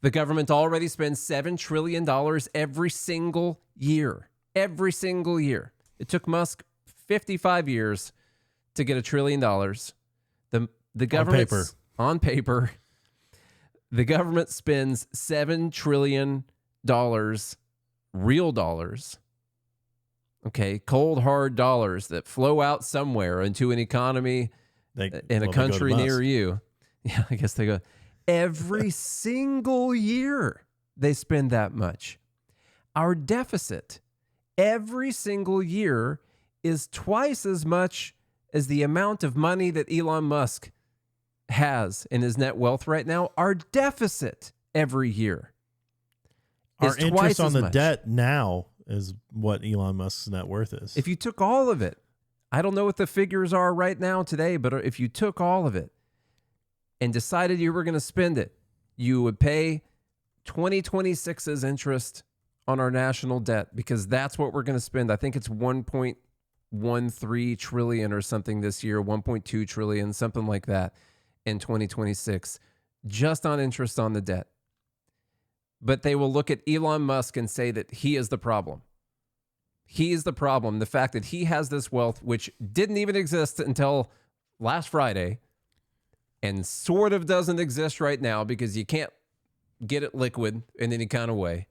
The government already spends $7 trillion every single year. Every single year. It took Musk 55 years to get $1 trillion. The government on paper, the government spends $7 trillion, real dollars. Okay, cold hard dollars that flow out somewhere into an economy in a country near you. Yeah, I guess they go. Every single year they spend that much. Our deficit every single year is twice as much as the amount of money that Elon Musk has in his net wealth right now. Our deficit every year is our interest on the debt now is what Elon Musk's net worth is. If you took all of it, I don't know what the figures are right now today, but if you took all of it and decided you were going to spend it, you would pay 2026's interest on our national debt, because that's what we're going to spend. I think it's 1.13 trillion or something this year, 1.2 trillion, something like that in 2026, just on interest on the debt. But they will look at Elon Musk and say that he is the problem. He is the problem. The fact that he has this wealth, which didn't even exist until last Friday, and sort of doesn't exist right now because you can't get it liquid in any kind of way,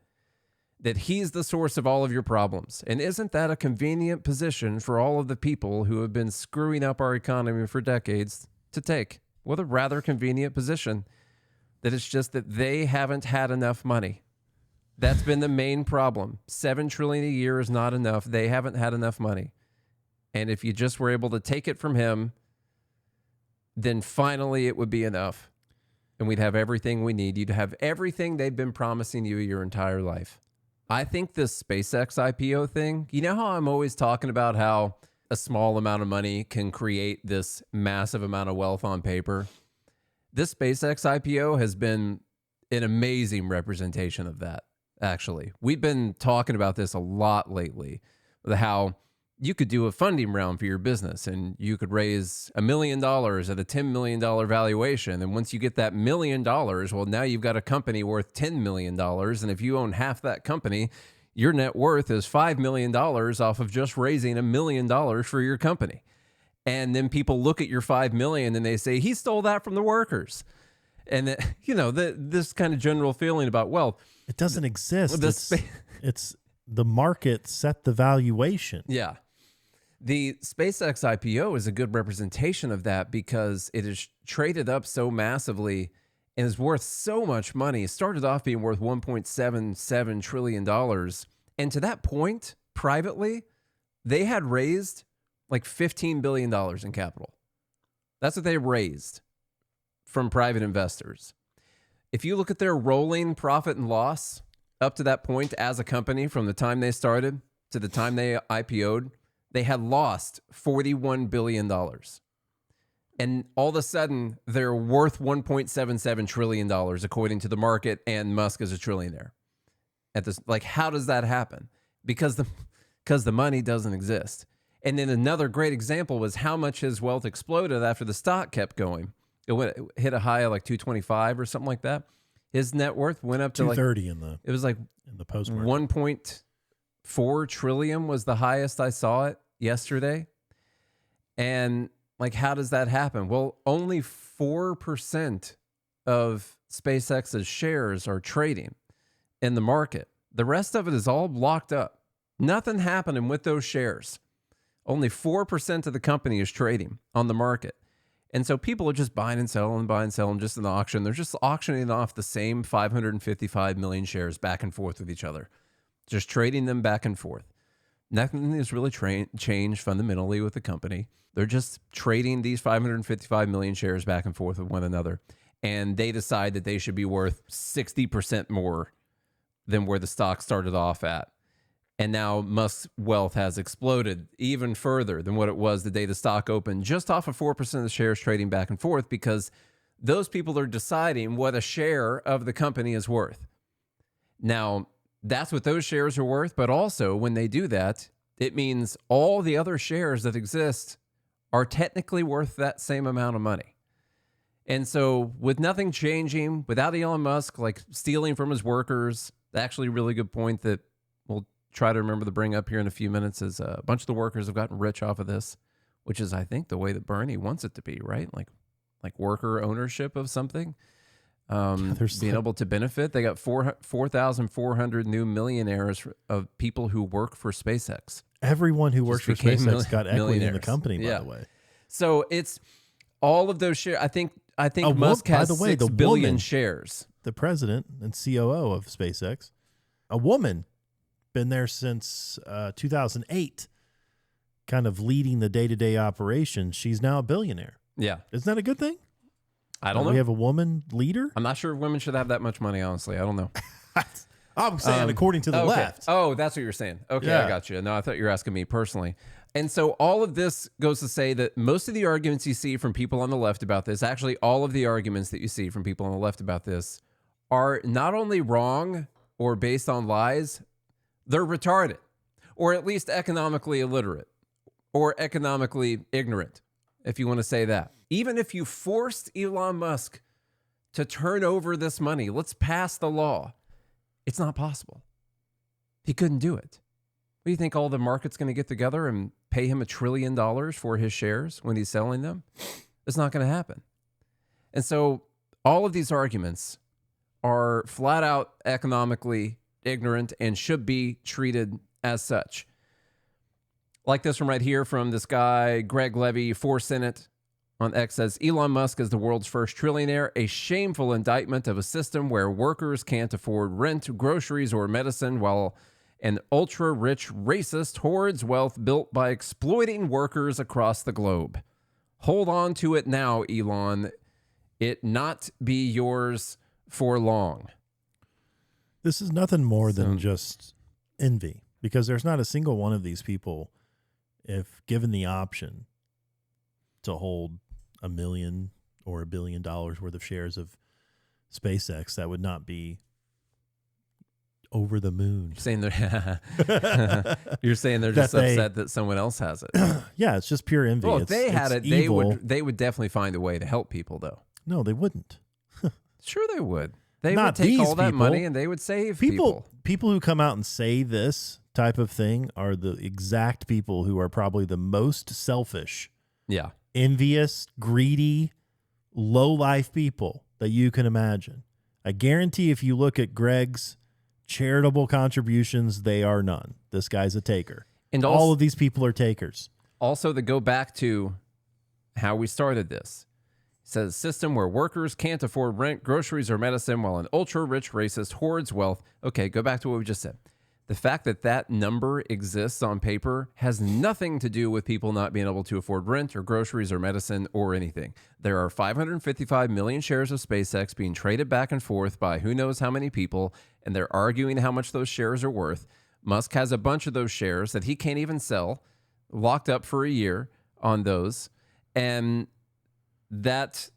that he's the source of all of your problems. And isn't that a convenient position for all of the people who have been screwing up our economy for decades to take? What a rather convenient position. That it's just that they haven't had enough money. That's been the main problem. $7 trillion a year is not enough. They haven't had enough money. And if you just were able to take it from him, then finally it would be enough. And we'd have everything we need. You'd have everything they've been promising you your entire life. I think this SpaceX IPO thing, you know how I'm always talking about how a small amount of money can create this massive amount of wealth on paper? This SpaceX IPO has been an amazing representation of that, actually. We've been talking about this a lot lately, how you could do a funding round for your business and you could raise $1 million at a $10 million valuation. And once you get that $1 million, well, now you've got a company worth $10 million. And if you own half that company, your net worth is $5 million off of just raising $1 million for your company. And then people look at your $5 million and they say, he stole that from the workers. And, this kind of general feeling about wealth. It doesn't exist. It's the market set the valuation. Yeah. The SpaceX IPO is a good representation of that because it is traded up so massively and is worth so much money. It started off being worth $1.77 trillion. And to that point, privately, they had raised like $15 billion in capital. That's what they raised from private investors. If you look at their rolling profit and loss up to that point as a company, from the time they started to the time they IPO'd, they had lost $41 billion. And all of a sudden, they're worth $1.77 trillion, according to the market, and Musk is a trillionaire. How does that happen? Because the money doesn't exist. And then another great example was how much his wealth exploded after the stock kept going. It hit a high of like 225 or something like that. His net worth went up to 230 it was like in the post-market. 1.4 trillion was the highest I saw it yesterday. And how does that happen? Well, only 4% of SpaceX's shares are trading in the market. The rest of it is all locked up. Nothing happening with those shares. Only 4% of the company is trading on the market. And so people are just buying and selling just in the auction. They're just auctioning off the same 555 million shares back and forth with each other, just trading them back and forth. Nothing has really changed fundamentally with the company. They're just trading these 555 million shares back and forth with one another. And they decide that they should be worth 60% more than where the stock started off at. And now Musk's wealth has exploded even further than what it was the day the stock opened, just off of 4% of the shares trading back and forth, because those people are deciding what a share of the company is worth. Now, that's what those shares are worth, but also when they do that, it means all the other shares that exist are technically worth that same amount of money. And so with nothing changing, without Elon Musk like stealing from his workers, actually a really good point that we'll try to remember to bring up here in a few minutes is a bunch of the workers have gotten rich off of this, which is, I think, the way that Bernie wants it to be, right? Like worker ownership of something, being able to benefit. They got 4,400 new millionaires of people who work for SpaceX. Everyone who works for SpaceX got equity in the company, by the way. So it's all of those shares. I think Musk has 6 billion shares. The president and COO of SpaceX, a woman, been there since 2008, kind of leading the day-to-day operations. She's now a billionaire. Yeah. Isn't that a good thing? I don't know. We have a woman leader? I'm not sure if women should have that much money, honestly. I don't know. I'm saying according to the left. Oh, that's what you're saying. Okay, yeah. I got you. No, I thought you were asking me personally. And so all of this goes to say that most of the arguments you see from people on the left about this, actually all of the arguments that you see from people on the left about this are not only wrong or based on lies, they're retarded, or at least economically illiterate or economically ignorant, if you want to say that. Even if you forced Elon Musk to turn over this money, let's pass the law, it's not possible. He couldn't do it. What do you think, all the market's going to get together and pay him $1 trillion for his shares when he's selling them? It's not going to happen. And so all of these arguments are flat out economically ignorant and should be treated as such. Like this one right here from this guy, Greg Levy, for Senate on X, says, Elon Musk is the world's first trillionaire, a shameful indictment of a system where workers can't afford rent, groceries, or medicine, while an ultra-rich racist hoards wealth built by exploiting workers across the globe. Hold on to it now, Elon. It not be yours for long. This is nothing more than just envy, because there's not a single one of these people, if given the option to hold $1 million or $1 billion worth of shares of SpaceX, that would not be over the moon. You're saying they're just upset that someone else has it. Yeah, it's just pure envy. Well, if they had it, they would definitely find a way to help people, though. No, they wouldn't. Sure, they would. They would take all that money and they would save people. People who come out and say this type of thing are the exact people who are probably the most selfish, envious, greedy, low-life people that you can imagine. I guarantee if you look at Greg's charitable contributions, they are none. This guy's a taker. And also, all of these people are takers. Also, to go back to how we started this, it says, system where workers can't afford rent, groceries, or medicine, while an ultra-rich racist hoards wealth. Okay, go back to what we just said. The fact that that number exists on paper has nothing to do with people not being able to afford rent or groceries or medicine or anything. There are 555 million shares of SpaceX being traded back and forth by who knows how many people, and they're arguing how much those shares are worth. Musk has a bunch of those shares that he can't even sell, locked up for a year on those, and that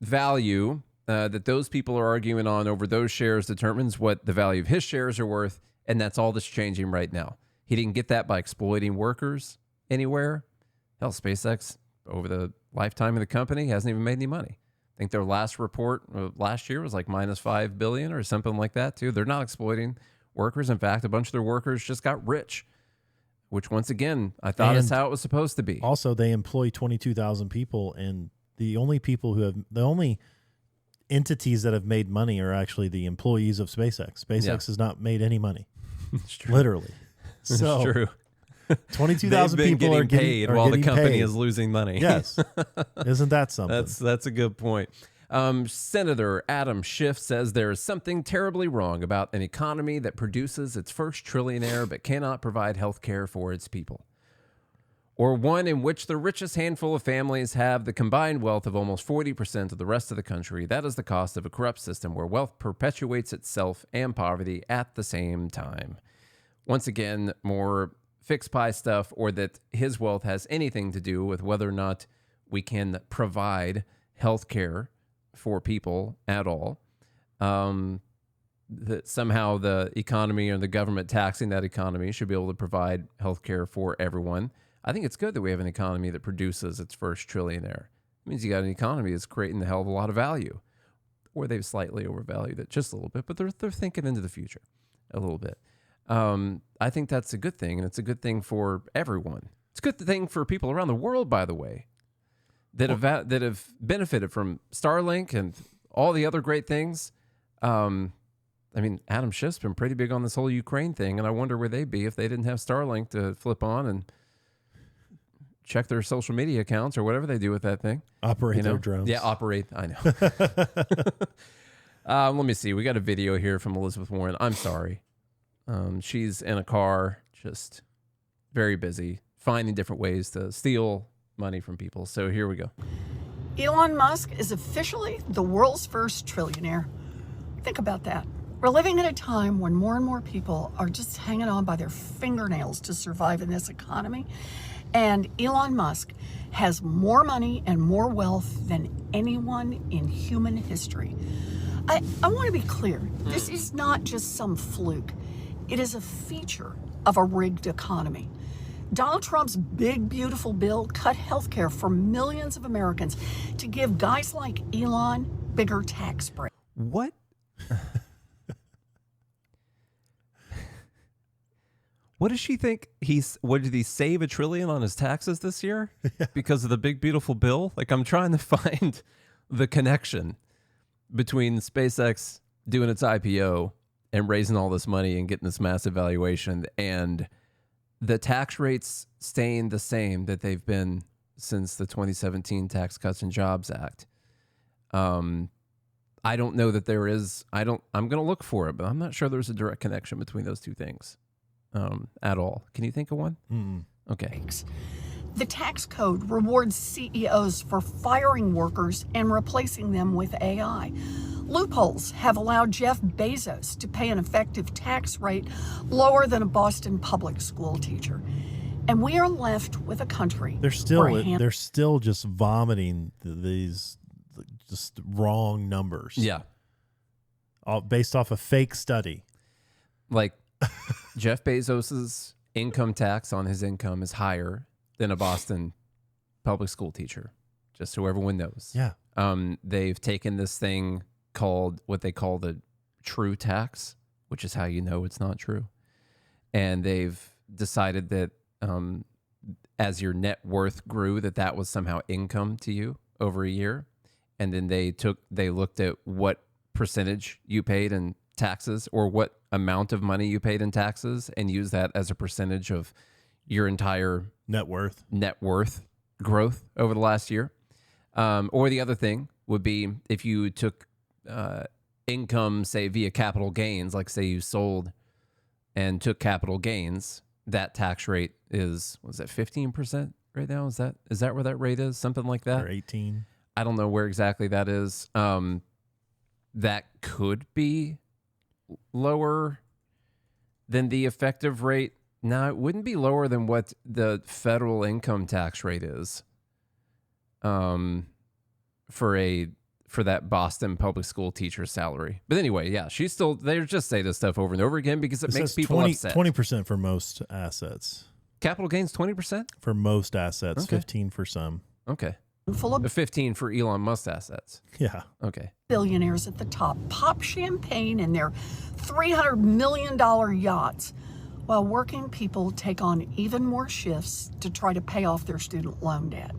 value that those people are arguing on over those shares determines what the value of his shares are worth. And that's all that's changing right now. He didn't get that by exploiting workers anywhere. Hell, SpaceX, over the lifetime of the company, hasn't even made any money. I think their last report last year was like minus $5 billion or something like that, too. They're not exploiting workers. In fact, a bunch of their workers just got rich, which, once again, I thought is how it was supposed to be. Also, they employ 22,000 people, and the only entities that have made money are actually the employees of SpaceX. SpaceX has not made any money. It's true. Literally. So it's true. 22,000 people are getting paid while the company is losing money. Yes. Isn't that something? That's a good point. Senator Adam Schiff says there is something terribly wrong about an economy that produces its first trillionaire but cannot provide health care for its people, or one in which the richest handful of families have the combined wealth of almost 40% of the rest of the country. That is the cost of a corrupt system where wealth perpetuates itself and poverty at the same time. Once again, more fixed pie stuff, or that his wealth has anything to do with whether or not we can provide health care for people at all. That somehow the economy or the government taxing that economy should be able to provide health care for everyone. I think it's good that we have an economy that produces its first trillionaire. It means you got an economy that's creating a hell of a lot of value, or they've slightly overvalued it just a little bit, but they're thinking into the future a little bit. I think that's a good thing, and it's a good thing for everyone. It's a good thing for people around the world, by the way, that have benefited from Starlink and all the other great things. I mean, Adam Schiff's been pretty big on this whole Ukraine thing, and I wonder where they'd be if they didn't have Starlink to flip on and check their social media accounts or whatever they do with that thing. Operate their drones. Yeah, operate. I know. Let me see. We got a video here from Elizabeth Warren. I'm sorry. She's in a car, just very busy, finding different ways to steal money from people. So here we go. Elon Musk is officially the world's first trillionaire. Think about that. We're living at a time when more and more people are just hanging on by their fingernails to survive in this economy. And Elon Musk has more money and more wealth than anyone in human history. I want to be clear. This is not just some fluke. It is a feature of a rigged economy. Donald Trump's big, beautiful bill cut health care for millions of Americans to give guys like Elon bigger tax breaks. What? What does she think? What did he save $1 trillion on his taxes this year because of the big, beautiful bill? Like, I'm trying to find the connection between SpaceX doing its IPO and raising all this money and getting this massive valuation and the tax rates staying the same that they've been since the 2017 Tax Cuts and Jobs Act. I don't know that there is. I'm going to look for it, but I'm not sure there's a direct connection between those two things at all. Can you think of one? Okay. The tax code rewards CEOs for firing workers and replacing them with AI. Loopholes have allowed Jeff Bezos to pay an effective tax rate lower than a Boston public school teacher. And we are left with a country. They're still just vomiting these just wrong numbers. Yeah. All based off a fake study. Like Jeff Bezos's income tax on his income is higher than a Boston public school teacher, just so everyone knows. Yeah. They've taken this thing called what they call the true tax, which is how you know it's not true. And they've decided that as your net worth grew, that was somehow income to you over a year. And then they looked at what percentage you paid in taxes or what amount of money you paid in taxes and used that as a percentage of your entire net worth growth over the last year. Or the other thing would be if you took income, say, via capital gains, like say you sold and took capital gains, that tax rate is 15% right now? Is that where that rate is? Something like that? Or 18. I don't know where exactly that is. That could be lower than the effective rate. No, it wouldn't be lower than what the federal income tax rate is for that Boston public school teacher salary. But anyway, yeah, they just say this stuff over and over again because it makes people upset. 20% for most assets. Capital gains 20%? For most assets, Okay. 15 for some. Okay. Full of 15 for Elon Musk assets. Yeah. Okay. billionaires at the top pop champagne in their $300 million yachts while working people take on even more shifts to try to pay off their student loan debt.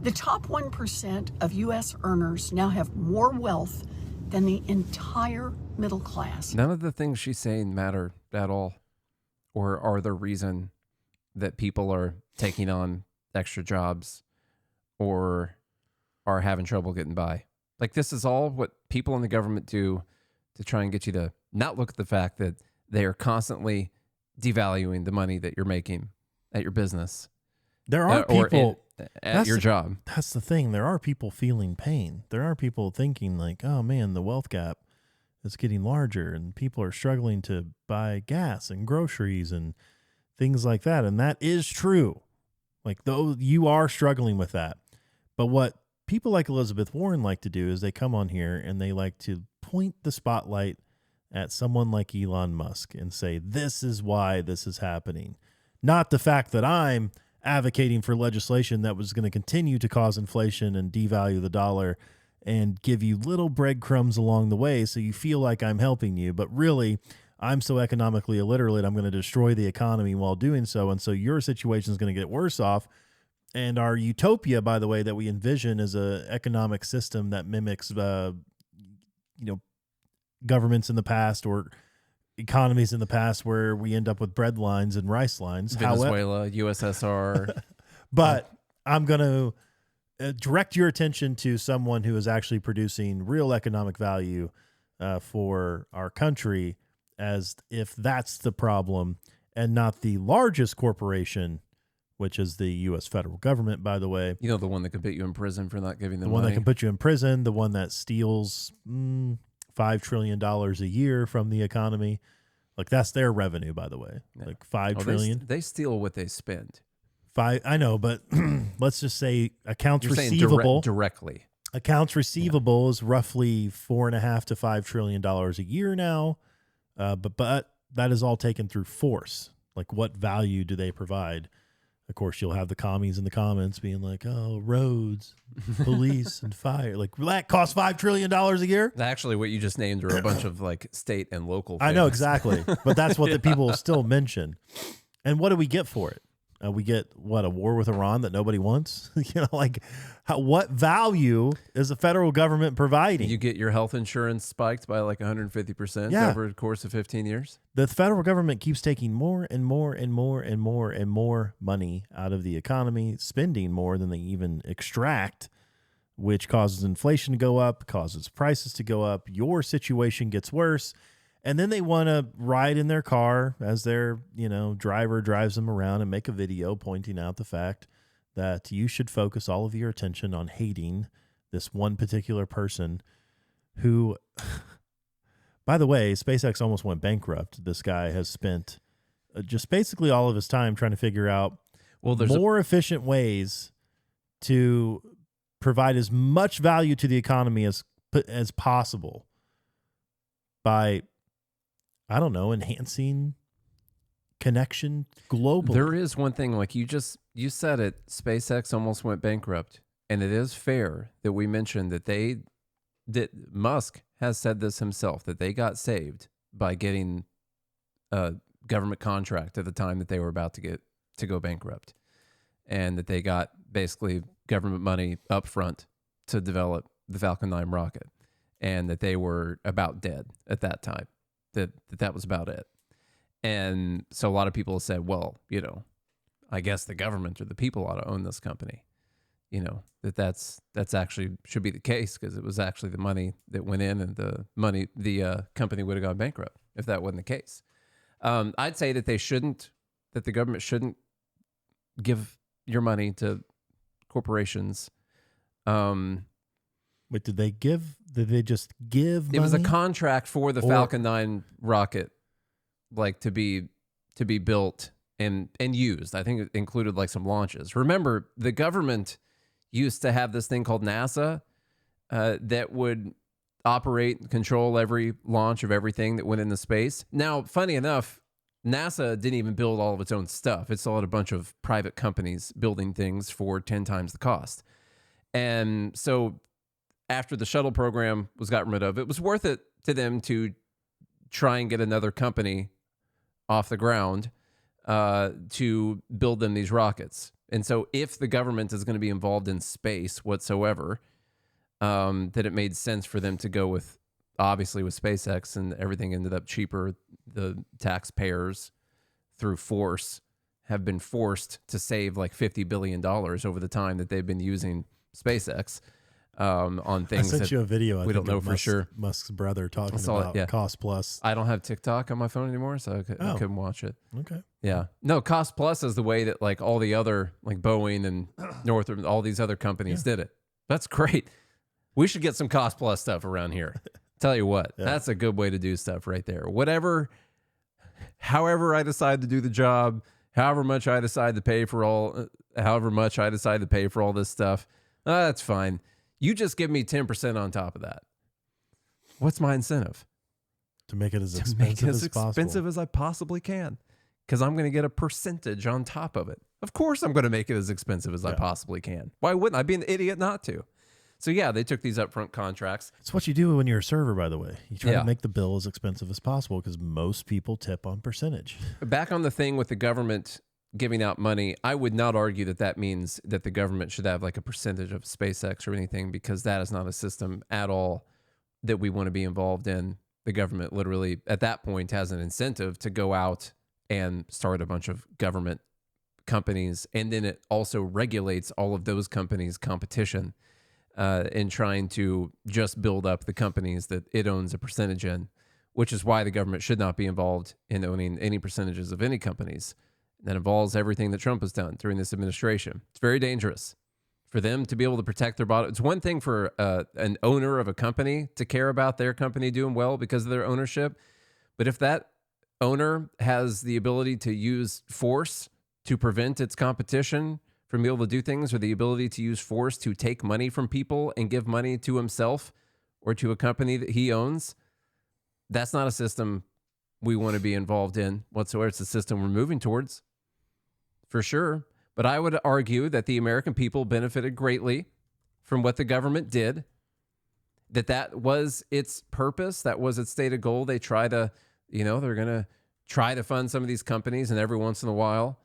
The top 1% of U.S. earners now have more wealth than the entire middle class. None of the things she's saying matter at all or are the reason that people are taking on extra jobs or are having trouble getting by. Like, this is all what people in the government do to try and get you to not look at the fact that they are constantly devaluing the money that you're making at your business. There are people at your job. That's the thing. There are people feeling pain. There are people thinking like, oh man, the wealth gap is getting larger and people are struggling to buy gas and groceries and things like that. And that is true. Like, though you are struggling with that. But what people like Elizabeth Warren like to do is they come on here and they like to point the spotlight at someone like Elon Musk and say, this is why this is happening. Not the fact that I'm advocating for legislation that was going to continue to cause inflation and devalue the dollar and give you little breadcrumbs along the way so you feel like I'm helping you. But really, I'm so economically illiterate, I'm going to destroy the economy while doing so. And so your situation is going to get worse off. And our utopia, by the way, that we envision is an economic system that mimics, governments in the past or economies in the past where we end up with bread lines and rice lines. Venezuela, USSR. But I'm going to direct your attention to someone who is actually producing real economic value for our country, as if that's the problem and not the largest corporation, which is the U.S. federal government, by the way. You know, the one that could put you in prison for not giving them the one money. that can put you in prison, the one that steals $5 trillion a year from the economy. Like, that's their revenue, by the way. Yeah. Like $5 trillion. They steal what they spend. I know, but let's just say accounts receivable directly. Accounts receivable is roughly $4.5 to $5 trillion a year now. But that is all taken through force. Like, what value do they provide? Of course, you'll have the commies in the comments being like, "Oh, roads, police, and fire. Like, that costs $5 trillion a year." Actually, what you just named are a bunch of like state and local things. I know exactly, but that's what the people still mention. And what do we get for it? We get a war with Iran that nobody wants. What value is the federal government providing? You get your health insurance spiked by like 150% over the course of 15 years. The federal government keeps taking more and more and more and more and more money out of the economy, spending more than they even extract, which causes inflation to go up, causes prices to go up. Your situation gets worse. And then they want to ride in their car as their, driver drives them around and make a video pointing out the fact that you should focus all of your attention on hating this one particular person who, by the way, SpaceX almost went bankrupt. This guy has spent just basically all of his time trying to figure out more efficient ways to provide as much value to the economy as possible by, I don't know, enhancing connection globally. There is one thing, like you said it, SpaceX almost went bankrupt. And it is fair that we mentioned that Musk has said this himself, that they got saved by getting a government contract at the time that they were about to go bankrupt. And that they got basically government money up front to develop the Falcon 9 rocket. And that they were about dead at that time. That was about it. And so a lot of people have said, well, I guess the government or the people ought to own this company. That's actually should be the case, because it was actually the money that went in, and the company would have gone bankrupt if that wasn't the case. I'd say that the government shouldn't give your money to corporations. Wait, did they just give money? It was a contract for the Falcon 9 rocket, like to be built and used. I think it included like some launches. Remember, the government used to have this thing called NASA that would operate and control every launch of everything that went into space. Now, funny enough, NASA didn't even build all of its own stuff. It still had a bunch of private companies building things for 10 times the cost. And so after the shuttle program was gotten rid of, it was worth it to them to try and get another company off the ground to build them these rockets. And so if the government is going to be involved in space whatsoever, that it made sense for them to go with SpaceX, and everything ended up cheaper. The taxpayers, through force, have been forced to save like $50 billion over the time that they've been using SpaceX. On things I sent you a video. We don't know for sure. Musk's brother talking about Cost Plus. I don't have TikTok on my phone anymore, so I couldn't watch it. Okay. Yeah. No, Cost Plus is the way that like all the other, like Boeing and Northrop, all these other companies did it. That's great. We should get some Cost Plus stuff around here. Tell you what, that's a good way to do stuff right there. However I decide to do the job, however much I decide to pay for all this stuff, that's fine. You just give me 10% on top of that. What's my incentive? To make it as expensive as possible. As I possibly can. because I'm going to get a percentage on top of it. Of course, I'm going to make it as expensive as I possibly can. Why wouldn't I? Be an idiot not to. So yeah, they took these upfront contracts. It's what you do when you're a server, by the way. You try to make the bill as expensive as possible because most people tip on percentage. Back on the thing with the government giving out money, I would not argue that that means that the government should have like a percentage of SpaceX or anything, because that is not a system at all that we want to be involved in. The government literally at that point has an incentive to go out and start a bunch of government companies, and then it also regulates all of those companies' competition in trying to just build up the companies that it owns a percentage in, which is why the government should not be involved in owning any percentages of any companies. That involves everything that Trump has done during this administration. It's very dangerous for them to be able to protect their bottom. It's one thing for an owner of a company to care about their company doing well because of their ownership, but if that owner has the ability to use force to prevent its competition from being able to do things, or the ability to use force to take money from people and give money to himself or to a company that he owns, that's not a system we want to be involved in whatsoever. It's a system we're moving towards, for sure. But I would argue that the American people benefited greatly from what the government did, that was its purpose, that was its stated goal. They try to, they're going to try to fund some of these companies, and every once in a while,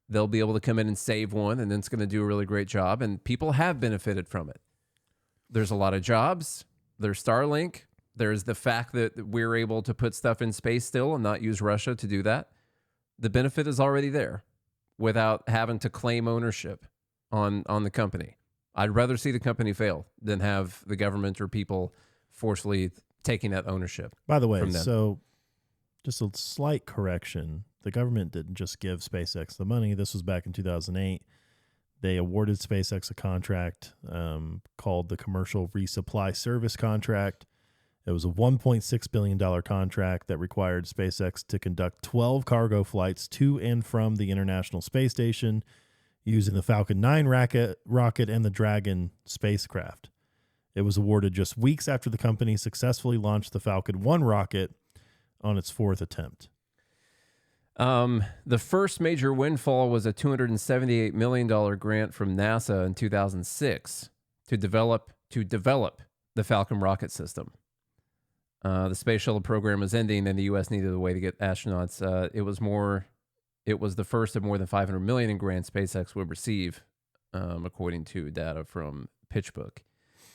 they'll be able to come in and save one, and then it's going to do a really great job. And people have benefited from it. There's a lot of jobs. There's Starlink. There's the fact that we're able to put stuff in space still and not use Russia to do that. The benefit is already there without having to claim ownership on the company. I'd rather see the company fail than have the government or people forcefully taking that ownership. By the way, so just a slight correction. The government didn't just give SpaceX the money. This was back in 2008. They awarded SpaceX a contract called the Commercial Resupply Service Contract. It was a $1.6 billion contract that required SpaceX to conduct 12 cargo flights to and from the International Space Station using the Falcon 9 rocket and the Dragon spacecraft. It was awarded just weeks after the company successfully launched the Falcon 1 rocket on its fourth attempt. The first major windfall was a $278 million grant from NASA in 2006 to develop the Falcon rocket system. The space shuttle program was ending, and the U.S. needed a way to get astronauts. It was the first of more than $500 million in grants SpaceX would receive, according to data from PitchBook.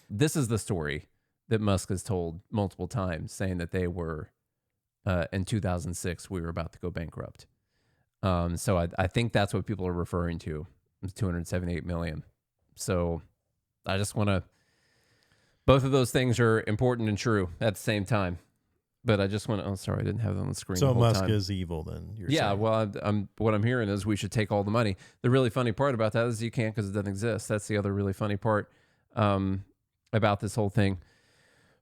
This is the story that Musk has told multiple times, saying that they were, in 2006, we were about to go bankrupt. So I think that's what people are referring to, is $278 million. So I just want to, both of those things are important and true at the same time. But I just want to, sorry, I didn't have it on the screen. So the whole Musk time. is evil then? Yeah, well, what I'm hearing is we should take all the money. The really funny part about that is you can't, because it doesn't exist. That's the other really funny part about this whole thing.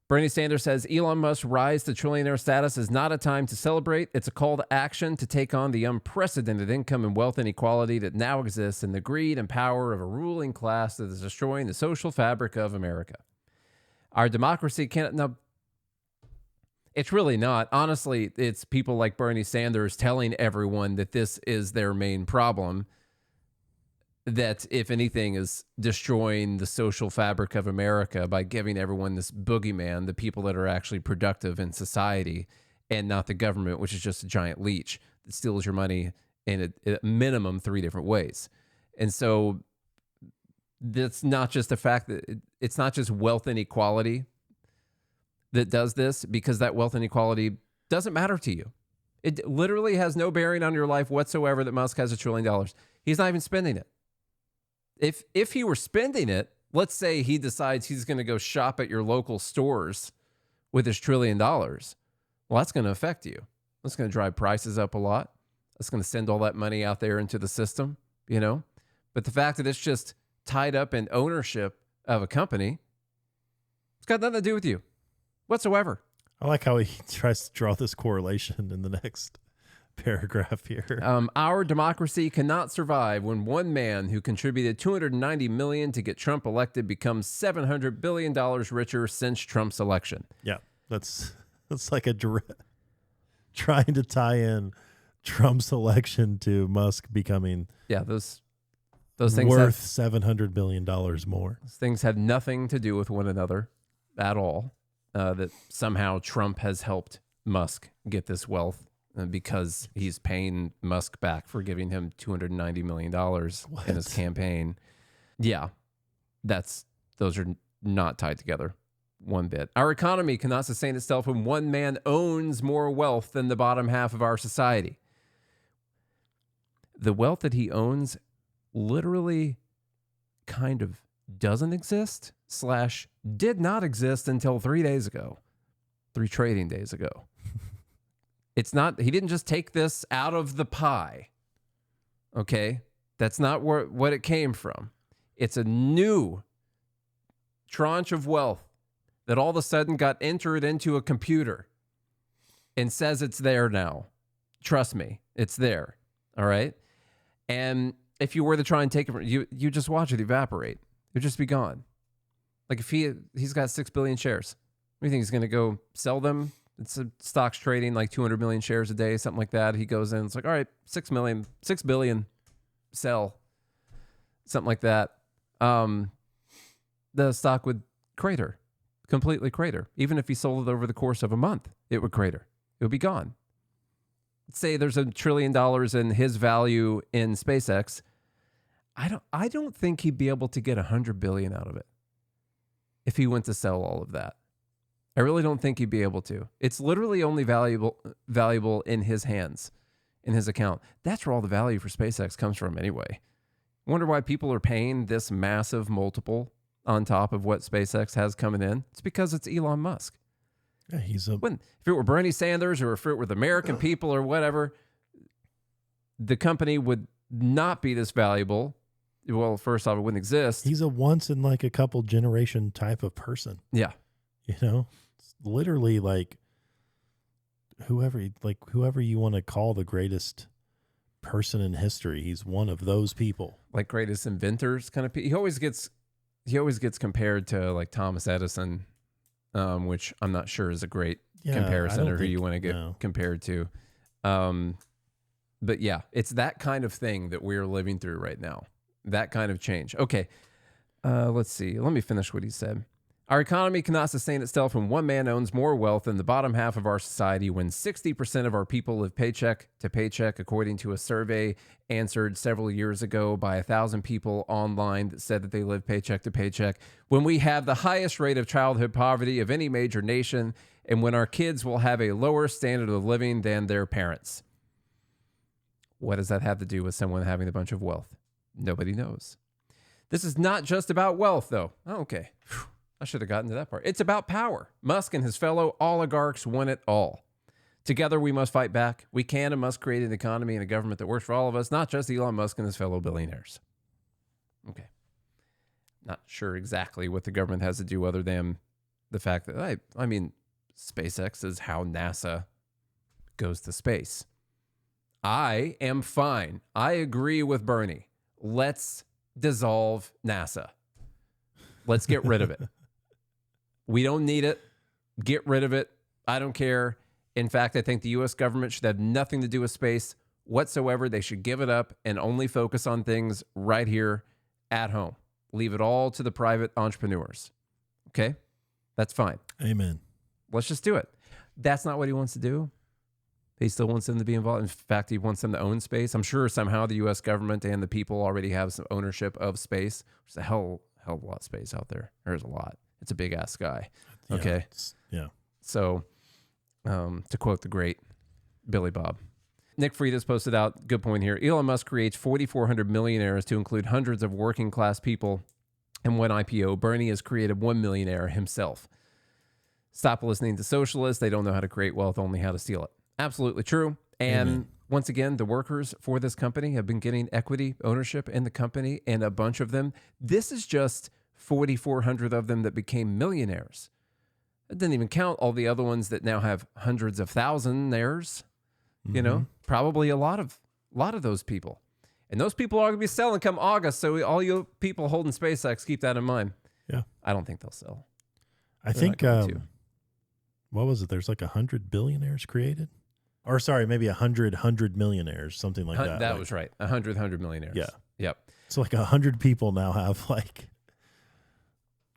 Bernie Sanders says Elon Musk's rise to trillionaire status is not a time to celebrate. It's a call to action to take on the unprecedented income and wealth inequality that now exists and the greed and power of a ruling class that is destroying the social fabric of America. Our democracy can't... Now, it's really not. Honestly, it's people like Bernie Sanders telling everyone that this is their main problem, that if anything is destroying the social fabric of America by giving everyone this boogeyman, the people that are actually productive in society, and not the government, which is just a giant leech that steals your money in a minimum 3 different ways. And so that's not just a fact that it's not just wealth inequality that does this, because that wealth inequality doesn't matter to you. It literally has no bearing on your life whatsoever that Musk has $1 trillion. He's not even spending it. If he were spending it, let's say he decides he's going to go shop at your local stores with his $1 trillion. Well, that's going to affect you. That's going to drive prices up a lot. That's going to send all that money out there into the system, you know? But the fact that it's just tied up in ownership of a company, it's got nothing to do with you whatsoever. I like how he tries to draw this correlation in the next paragraph here. Our democracy cannot survive when one man who contributed $290 million to get Trump elected becomes $700 billion richer since Trump's election. Yeah, that's like a trying to tie in Trump's election to Musk becoming those things worth $700 billion more. Those things had nothing to do with one another at all. That somehow Trump has helped Musk get this wealth because he's paying Musk back for giving him $290 million in his campaign. Yeah, those are not tied together one bit. Our economy cannot sustain itself when one man owns more wealth than the bottom half of our society. The wealth that he owns literally kind of doesn't exist / did not exist until 3 days ago, 3 trading days ago. It's not, he didn't just take this out of the pie. Okay. That's not what it came from. It's a new tranche of wealth that all of a sudden got entered into a computer and says it's there now. Trust me, it's there. All right. And if you were to try and take it, you just watch it evaporate. It'd just be gone. Like if he's got 6 billion shares, what do you think he's going to go sell them? It's a stock's trading like 200 million shares a day, something like that. He goes in, it's like, all right, 6 billion, sell, something like that. The stock would crater, completely crater. Even if he sold it over the course of a month, it would crater. It would be gone. Let's say there's $1 trillion in his value in SpaceX. I don't think he'd be able to get 100 billion out of it if he went to sell all of that. I really don't think he'd be able to. It's literally only valuable in his hands, in his account. That's where all the value for SpaceX comes from anyway. Wonder why people are paying this massive multiple on top of what SpaceX has coming in? It's because it's Elon Musk. Yeah, if it were Bernie Sanders or if it were the American people or whatever, the company would not be this valuable. Well, first off, it wouldn't exist. He's a once in like a couple generation type of person. Yeah. You know, it's literally like whoever you want to call the greatest person in history. He's one of those people. Like greatest inventors kind of people. He always gets compared to like Thomas Edison, which I'm not sure is a great comparison or who you want to get compared to. But yeah, it's that kind of thing that we're living through right now. That kind of change. Okay. Let's see. Let me finish what he said. Our economy cannot sustain itself when one man owns more wealth than the bottom half of our society, when 60% of our people live paycheck to paycheck, according to a survey answered several years ago by 1,000 people online that said that they live paycheck to paycheck, when we have the highest rate of childhood poverty of any major nation, and when our kids will have a lower standard of living than their parents. What does that have to do with someone having a bunch of wealth? Nobody knows. This is not just about wealth, though. Oh, okay. I should have gotten to that part. It's about power. Musk and his fellow oligarchs want it all. Together, we must fight back. We can and must create an economy and a government that works for all of us, not just Elon Musk and his fellow billionaires. Okay. Not sure exactly what the government has to do other than the fact that, I mean, SpaceX is how NASA goes to space. I am fine. I agree with Bernie. Let's dissolve NASA. Let's get rid of it. We don't need it. Get rid of it. I don't care. In fact, I think the U.S. government should have nothing to do with space whatsoever. They should give it up and only focus on things right here at home. Leave it all to the private entrepreneurs. Okay? That's fine. Amen. Let's just do it. That's not what he wants to do. He still wants them to be involved. In fact, he wants them to own space. I'm sure somehow the U.S. government and the people already have some ownership of space. There's a hell of a lot of space out there. There's a lot. It's a big ass sky. Okay. Yeah. So, to quote the great Billy Bob, Nick Friedis posted out, good point here. Elon Musk creates 4,400 millionaires to include hundreds of working class people in one IPO. Bernie has created 1 millionaire himself. Stop listening to socialists. They don't know how to create wealth, only how to steal it. Absolutely true. And Amen. Once again, the workers for this company have been getting equity ownership in the company, and a bunch of them. This is just 4,400 of them that became millionaires. It didn't even count all the other ones that now have hundreds of thousandaires. Mm-hmm. You know, probably a lot of those people. And those people are going to be selling come August. So all you people holding SpaceX, keep that in mind. Yeah. I don't think they'll sell. I think, what was it? There's like 100 billionaires created Or sorry, maybe 100 millionaires, something like that. That was right. 100 millionaires. Yeah. Yep. So like 100 people now have like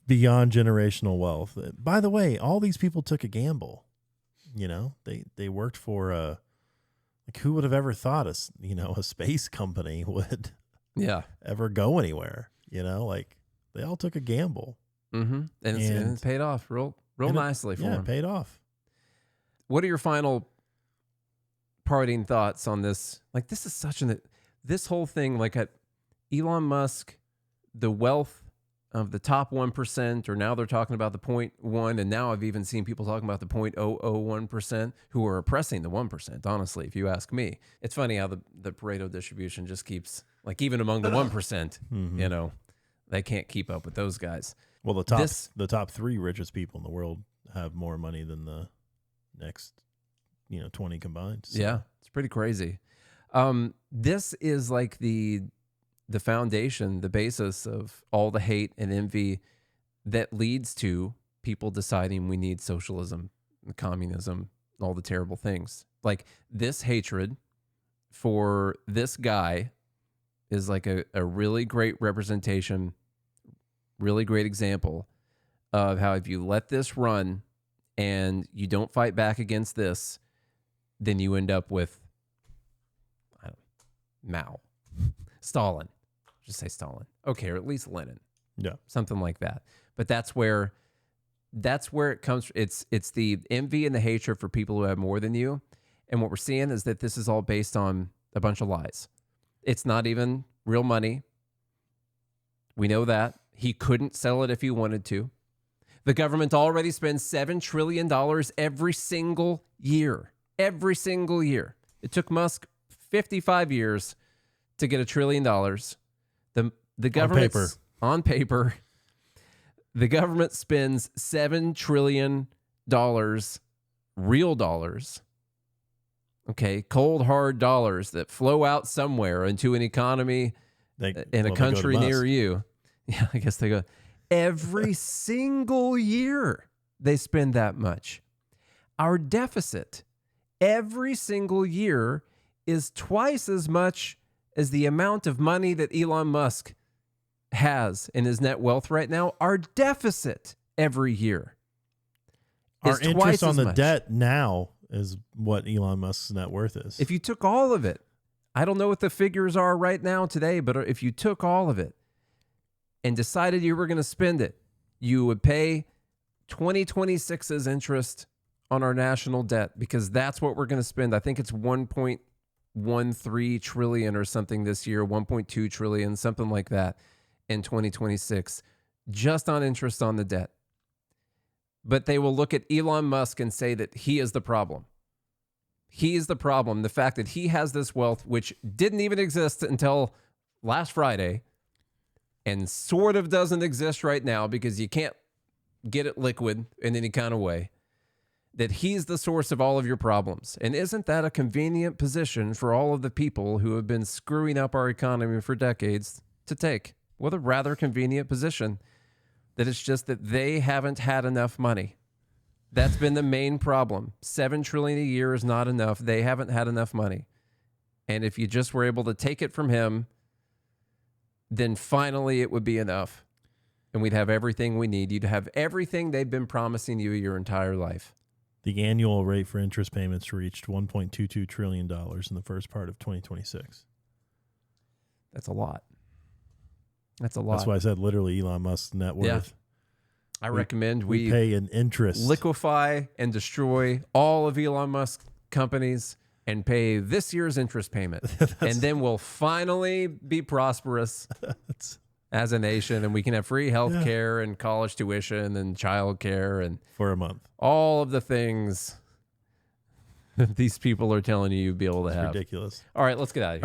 beyond generational wealth. By the way, all these people took a gamble. You know, they worked for like who would have ever thought a space company would ever go anywhere? You know, like they all took a gamble. Mm-hmm. And it paid off real nicely for them. Yeah, it paid off. What are your final parting thoughts on this? Like, this is this whole thing, like at Elon Musk, the wealth of the top 1%, or now they're talking about the 0.1, and now I've even seen people talking about the 0.001% who are oppressing the 1%, honestly, if you ask me. It's funny how the Pareto distribution just keeps, like, even among the 1%, you know, they can't keep up with those guys. Well, the top 3 richest people in the world have more money than the next 20 combined. So. Yeah, it's pretty crazy. This is like the foundation, the basis of all the hate and envy that leads to people deciding we need socialism, communism, all the terrible things. Like, this hatred for this guy is like a really great representation, really great example of how if you let this run and you don't fight back against this, then you end up with Mao, Stalin. Just say Stalin. Okay, or at least Lenin. Yeah. Something like that. But that's where it comes. It's the envy and the hatred for people who have more than you. And what we're seeing is that this is all based on a bunch of lies. It's not even real money. We know that. He couldn't sell it if he wanted to. The government already spends $7 trillion every single year. Every single year. It took Musk 55 years to get $1 trillion. The government on paper, the government spends $7 trillion, real dollars. Okay, cold hard dollars that flow out somewhere into an economy in a country near you. Yeah, I guess they go every single year. They spend that much. Our deficit every single year is twice as much as the amount of money that Elon Musk has in his net wealth right now. Our deficit every year is our interest on the debt now is what Elon Musk's net worth is. If you took all of it, I don't know what the figures are right now today, but if you took all of it and decided you were going to spend it, you would pay 2026's interest on our national debt, because that's what we're going to spend. I think it's 1.13 trillion or something this year, 1.2 trillion, something like that in 2026, just on interest on the debt. But they will look at Elon Musk and say that he is the problem. He is the problem. The fact that he has this wealth, which didn't even exist until last Friday and sort of doesn't exist right now because you can't get it liquid in any kind of way, that he's the source of all of your problems. And isn't that a convenient position for all of the people who have been screwing up our economy for decades to take? What a rather convenient position. That it's just that they haven't had enough money. That's been the main problem. $7 trillion a year is not enough. They haven't had enough money. And if you just were able to take it from him, then finally it would be enough. And we'd have everything we need. You'd have everything they've been promising you your entire life. The annual rate for interest payments reached $1.22 trillion in the first part of 2026. That's a lot. That's a lot. That's why I said literally Elon Musk's net worth. Yeah. I recommend we pay an interest. Liquefy and destroy all of Elon Musk's companies and pay this year's interest payment. And then we'll finally be prosperous as a nation, and we can have free health care and college tuition and child care and for a month. All of the things that these people are telling you you'd be able to have. Ridiculous. All right, let's get out of here.